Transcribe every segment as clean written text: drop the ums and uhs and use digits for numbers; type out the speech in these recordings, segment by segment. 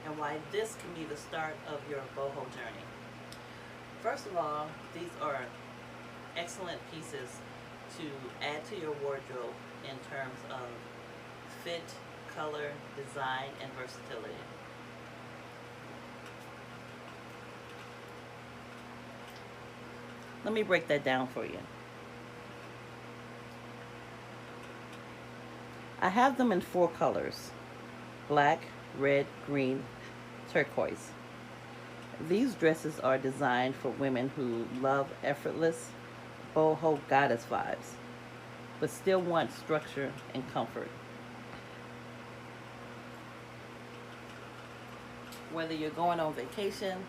and why this can be the start of your boho journey. First of all, these are excellent pieces to add to your wardrobe in terms of fit, color, design, and versatility. Let me break that down for you. I have them in 4 colors: black, red, green, turquoise. These dresses are designed for women who love effortless boho goddess vibes, but still want structure and comfort. Whether you're going on vacation,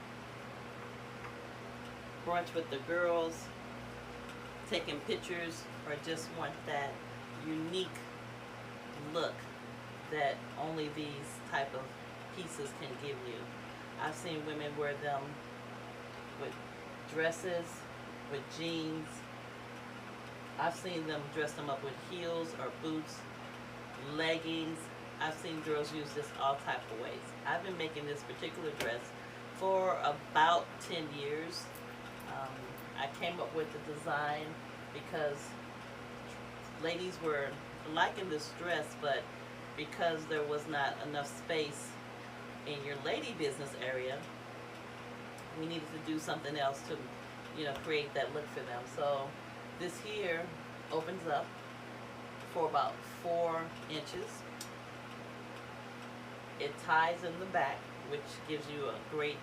brunch with the girls, taking pictures, or just want that unique look that only these type of pieces can give you. I've seen women wear them with dresses, with jeans. I've seen them dress them up with heels or boots, leggings. I've seen girls use this all type of ways. I've been making this particular dress for about 10 years. I came up with the design because ladies were liking this dress, but because there was not enough space in your lady business area, we needed to do something else to, create that look for them. So this here opens up for about 4 inches. It ties in the back, which gives you a great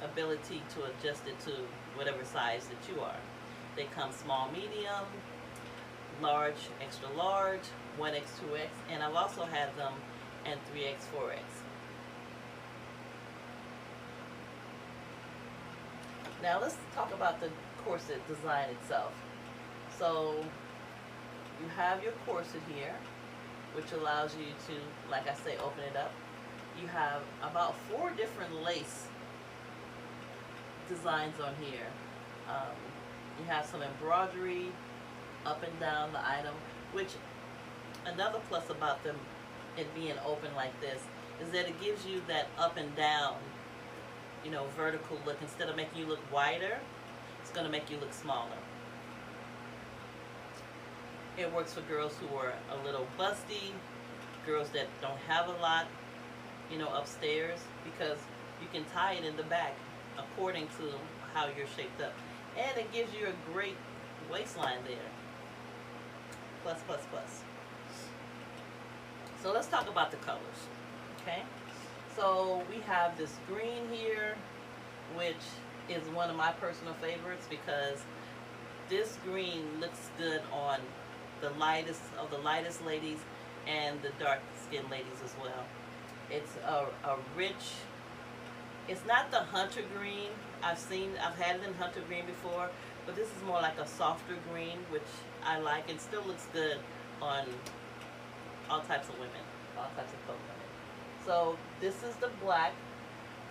ability to adjust it to whatever size that you are. They come small, medium, large, extra large, 1X, 2X, and I've also had them in 3X, 4X. Now let's talk about the corset design itself. So you have your corset here, which allows you to, like I say, open it up. You have about 4 different lace designs on here. You have some embroidery up and down the item, which another plus about them, it being open like this, is that it gives you that up and down, vertical look. Instead of making you look wider, it's going to make you look smaller. It works for girls who are a little busty, girls that don't have a lot, upstairs, because you can tie it in the back according to how you're shaped up. And it gives you a great waistline there. Plus, plus, plus. So let's talk about the colors, okay? So we have this green here, which is one of my personal favorites because this green looks good on the lightest of the lightest ladies and the dark skinned ladies as well. It's a rich, it's not the hunter green. I've had it in hunter green before, but this is more like a softer green, which I like. It still looks good on all types of women, all types of color women. So this is the black.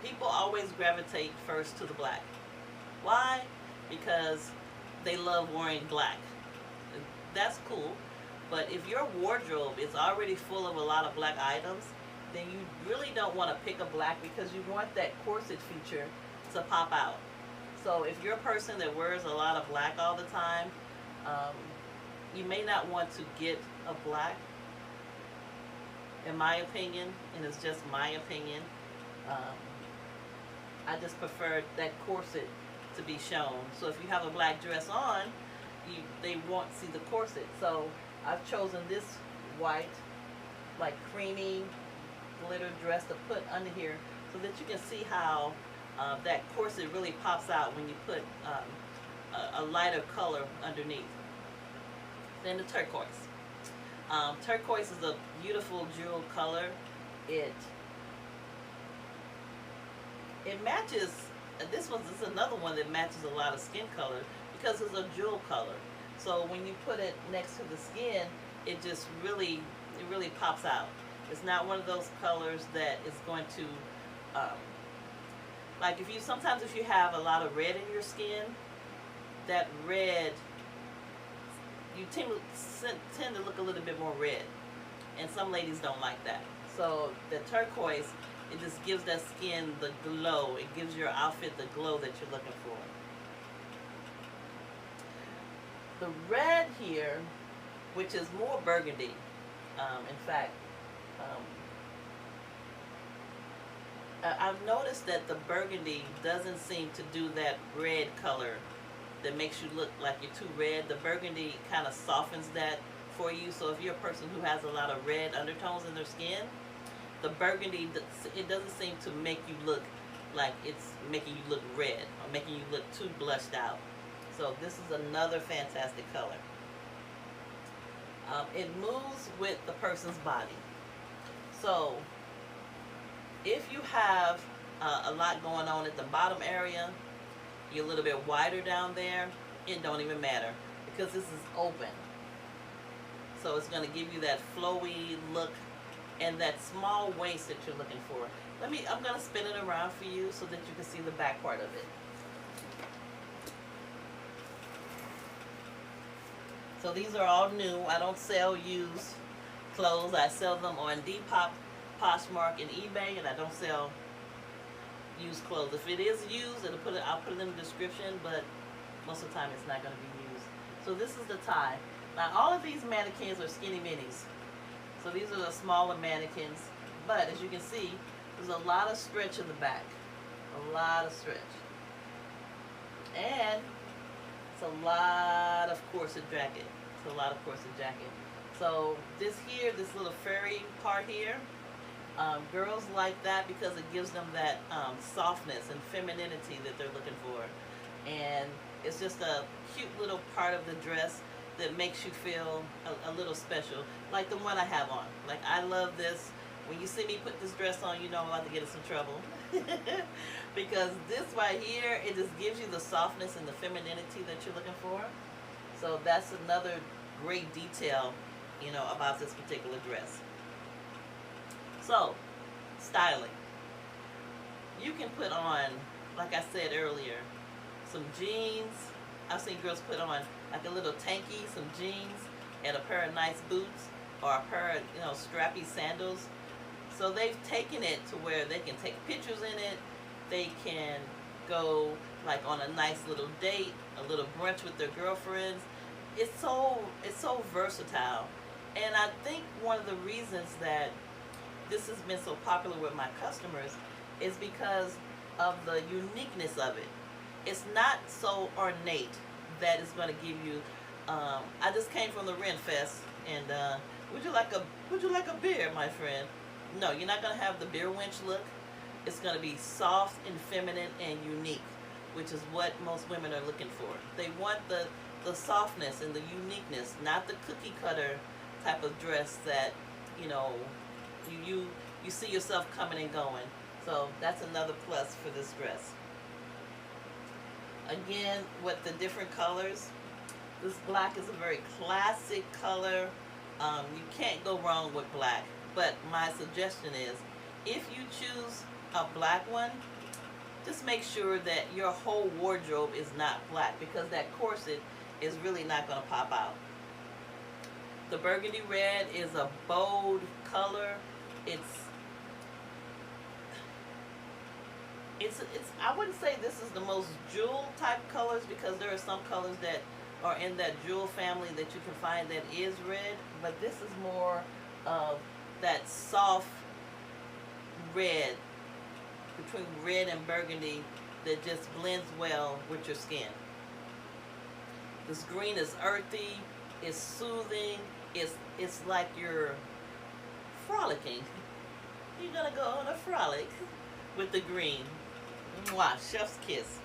People always gravitate first to the black. Why? Because they love wearing black. That's cool, but if your wardrobe is already full of a lot of black items, then you really don't want to pick a black because you want that corset feature to pop out. So if you're a person that wears a lot of black all the time, you may not want to get a black, in my opinion, and it's just my opinion. I just prefer that corset to be shown. So if you have a black dress on, they won't see the corset. So I've chosen this white, like creamy glitter dress to put under here so that you can see how that corset really pops out when you put a lighter color underneath. Then the turquoise. Turquoise is a beautiful jewel color. It matches, this is another one that matches a lot of skin color because it's a jewel color. So when you put it next to the skin, it just really pops out. It's not one of those colors that is going to, like sometimes if you have a lot of red in your skin, that red, you tend to look a little bit more red. And some ladies don't like that. So the turquoise It just gives that skin the glow. It gives your outfit the glow that you're looking for. The red here, which is more burgundy, in fact, I've noticed that the burgundy doesn't seem to do that red color that makes you look like you're too red. The burgundy kind of softens that for you. So if you're a person who has a lot of red undertones in their skin, the burgundy, it doesn't seem to make you look like it's making you look red or making you look too blushed out. So this is another fantastic color. It moves with the person's body. So if you have a lot going on at the bottom area, you're a little bit wider down there, it don't even matter because this is open. So it's going to give you that flowy look and that small waist that you're looking for. I'm going to spin it around for you so that you can see the back part of it. So these are all new. I don't sell used clothes. I sell them on Depop, Poshmark, and eBay, and I don't sell used clothes. If it is used, I'll put it in the description, but most of the time it's not going to be used. So this is the tie. Now all of these mannequins are skinny minis. So these are the smaller mannequins, but as you can see, there's a lot of stretch in the back. A lot of stretch. And it's a lot of corset jacket. It's a lot of corset jacket. So this here, this little fairy part here, girls like that because it gives them that softness and femininity that they're looking for. And it's just a cute little part of the dress that makes you feel a little special. Like the one I have on. Like I love this. When you see me put this dress on, you know I'm about to get in some trouble. Because this right here, it just gives you the softness and the femininity that you're looking for. So that's another great detail, you know, about this particular dress. So, styling. You can put on, like I said earlier, some jeans. I've seen girls put on like a little tanky, some jeans, and a pair of nice boots, or a pair of, you know, strappy sandals. So they've taken it to where they can take pictures in it. They can go like on a nice little date, a little brunch with their girlfriends. It's so versatile. And I think one of the reasons that this has been so popular with my customers is because of the uniqueness of it. It's not so ornate that it's going to give you. I just came from the Ren Fest, and would you like a beer, my friend? No, you're not going to have the beer wench look. It's going to be soft and feminine and unique, which is what most women are looking for. They want the softness and the uniqueness, not the cookie cutter type of dress that, you know, you see yourself coming and going. So that's another plus for this dress. Again, with the different colors, this black is a very classic color. You can't go wrong with black. But my suggestion is, if you choose a black one, just make sure that your whole wardrobe is not black, because that corset is really not going to pop out. The burgundy red is a bold color. I wouldn't say this is the most jewel type colors, because there are some colors that are in that jewel family that you can find that is red, but this is more of that soft red, between red and burgundy, that just blends well with your skin. This green is earthy, it's soothing, it's like you're frolicking. You're gonna go on a frolic with the green. Mwah, chef's kiss.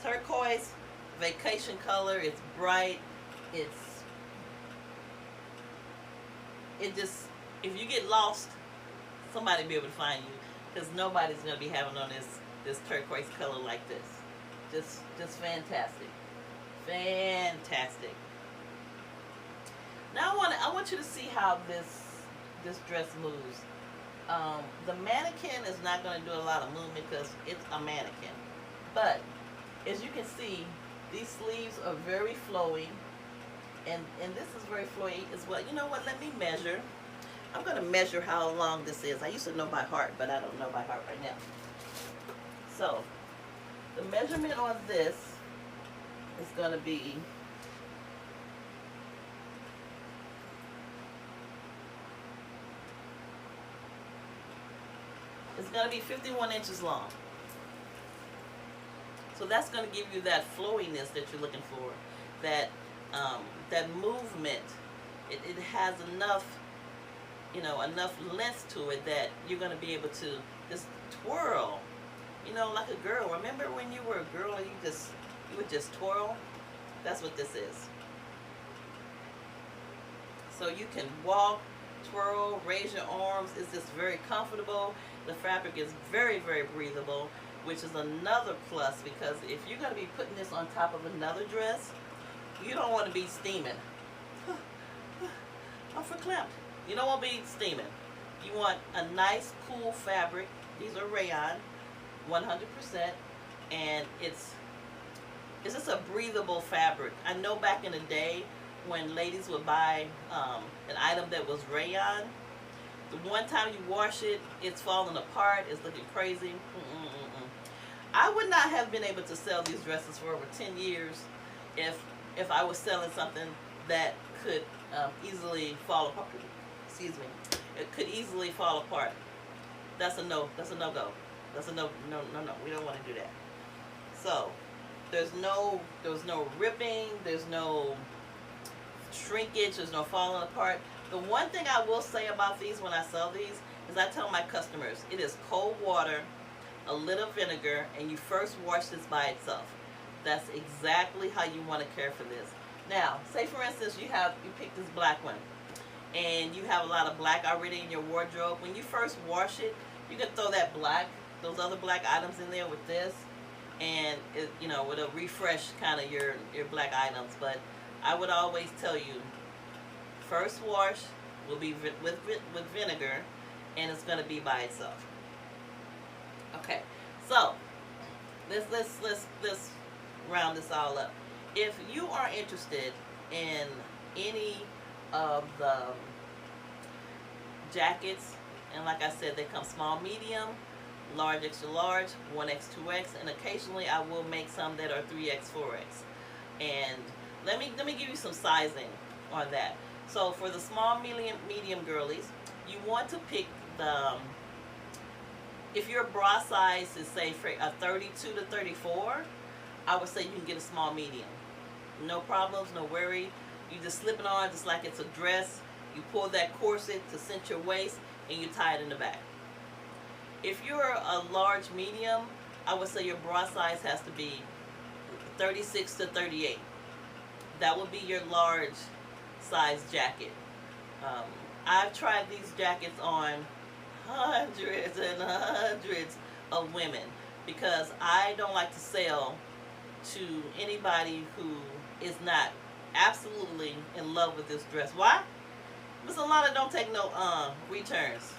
Turquoise, vacation color. It's bright. If you get lost, somebody will be able to find you, because nobody's gonna be having on this turquoise color like this. Just fantastic, fantastic. Now I want you to see how this dress moves. The mannequin is not going to do a lot of movement because it's a mannequin. But as you can see, these sleeves are very flowy, and this is very flowy as well. You know what? Let me measure, I'm going to measure how long this is. I used to know by heart, but I don't know by heart right now. So, the measurement on this is going to be it's going to be 51 inches long. So that's going to give you that flowiness that you're looking for, that that movement. It has enough, you know, enough length to it that you're going to be able to just twirl, you know, like a girl. Remember when you were a girl and you would just twirl? That's what this is. So you can walk, twirl, raise your arms. It's just very comfortable. The fabric is very, very breathable, which is another plus, because if you're going to be putting this on top of another dress, you don't want to be steaming. I'm verklempt. You don't want to be steaming. You want a nice, cool fabric. These are rayon, 100%, and it's just a breathable fabric. I know back in the day when ladies would buy an item that was rayon, the one time you wash it, it's falling apart, it's looking crazy. I would not have been able to sell these dresses for over 10 years if I was selling something that could easily fall apart. Excuse me. It could easily fall apart. That's a no. That's a no-go. That's a no. We don't want to do that. So there's no ripping. There's no shrinkage. There's no falling apart. The one thing I will say about these when I sell these is I tell my customers it is cold water, a little vinegar, and you first wash this by itself. That's exactly how you want to care for this. Now, say for instance you pick this black one, and you have a lot of black already in your wardrobe. When you first wash it, you can throw those other black items in there with this, and it'll refresh kind of your black items. But I would always tell you, first wash will be with vinegar, and it's going to be by itself. Okay, so let's round this all up. If you are interested in any of the jackets, and like I said, they come small, medium, large, extra large, 1X, 2X, and occasionally I will make some that are 3X, 4X. And let me give you some sizing on that. So for the small, medium girlies, you want to pick if your bra size is, say, for a 32 to 34, I would say you can get a small, medium. No problems, no worry. You just slip it on just like it's a dress. You pull that corset to cinch your waist, and you tie it in the back. If you're a large, medium, I would say your bra size has to be 36 to 38. That would be your large size jacket. I've tried these jackets on hundreds and hundreds of women, because I don't like to sell to anybody who is not absolutely in love with this dress. Why? Miss Allona don't take no returns.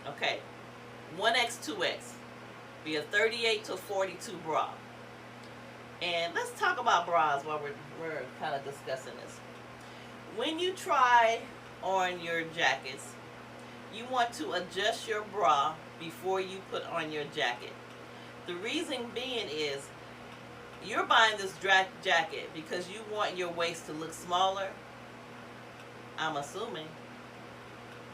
Okay, 1X, 2X, be a 38 to 42 bra. And let's talk about bras while we're kind of discussing this. When you try on your jackets, you want to adjust your bra before you put on your jacket. The reason being is you're buying this jacket because you want your waist to look smaller. I'm assuming.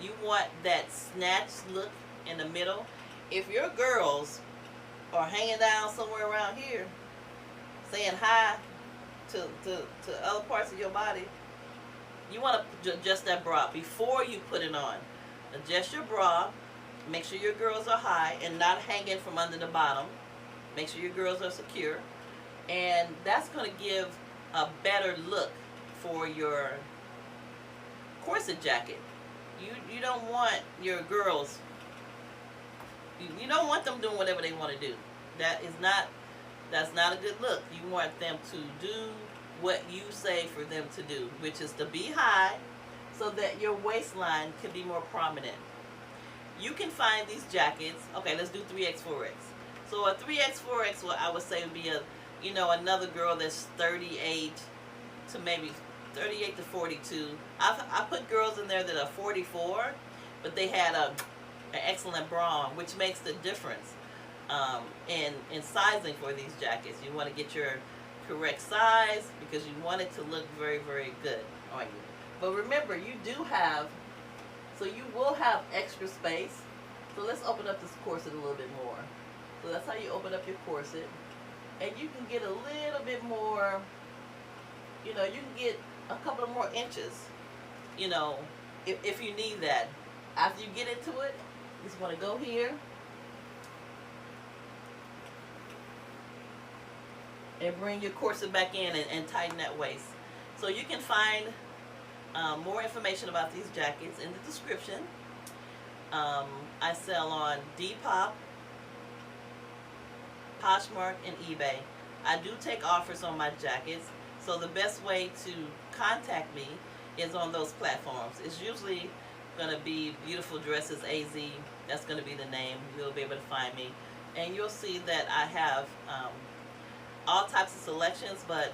You want that snatched look in the middle. If your girls are hanging down somewhere around here, saying hi to other parts of your body, you want to adjust that bra before you put it on. Adjust your bra. Make sure your girls are high and not hanging from under the bottom. Make sure your girls are secure. And that's going to give a better look for your corset jacket. You don't want your girls, you don't want them doing whatever they want to do. That's not a good look. You want them to do what you say for them to do, which is to be high so that your waistline can be more prominent. You can find these jackets. Okay, let's do 3X, 4X. So a 3X, 4X, what I would say would be another girl that's 38 to maybe 38 to 42. I put girls in there that are 44, but they had an excellent bra on, which makes the difference in sizing for these jackets. You want to get your correct size because you want it to look very, very good on you. But remember, you do have, so you will have extra space. So let's open up this corset a little bit more. So that's how you open up your corset. And you can get a little bit more, you know, you can get a couple of more inches, you know, if you need that. After you get into it, you just want to go here and bring your corset back in and tighten that waist. So you can find more information about these jackets in the description. I sell on Depop, Poshmark, and eBay. I do take offers on my jackets, so the best way to contact me is on those platforms. It's usually going to be Beautiful Dresses AZ. That's going to be the name. You'll be able to find me. And you'll see that I have all types of selections, but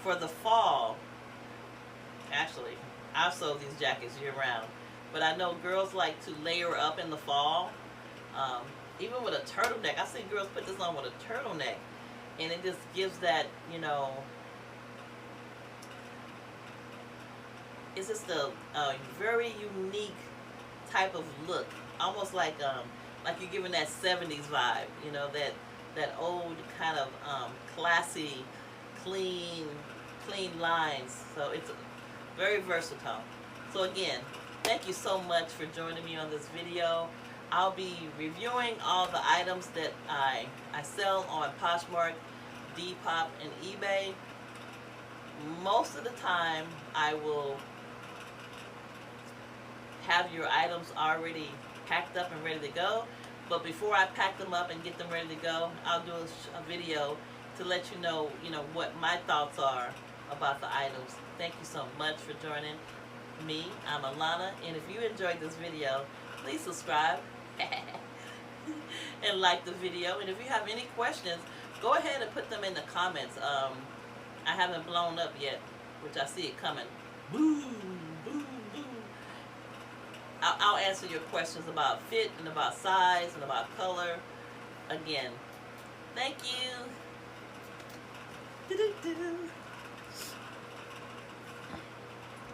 for the fall, actually, I've sold these jackets year-round. But I know girls like to layer up in the fall, even with a turtleneck. I've seen girls put this on with a turtleneck, and it just gives that, you know, it's just a very unique type of look, almost like you're giving that 70s vibe, you know, that old kind of classy, clean lines. So it's very versatile. So again, thank you so much for joining me on this video. I'll be reviewing all the items that I sell on Poshmark, Depop, and eBay. Most of the time, I will have your items already packed up and ready to go. But before I pack them up and get them ready to go, I'll do a video to let you know, what my thoughts are about the items. Thank you so much for joining me. I'm Allona, and if you enjoyed this video, please subscribe and like the video. And if you have any questions, go ahead and put them in the comments. I haven't blown up yet, which I see it coming. Boom, boom, boom. I'll answer your questions about fit and about size and about color. Again, thank you.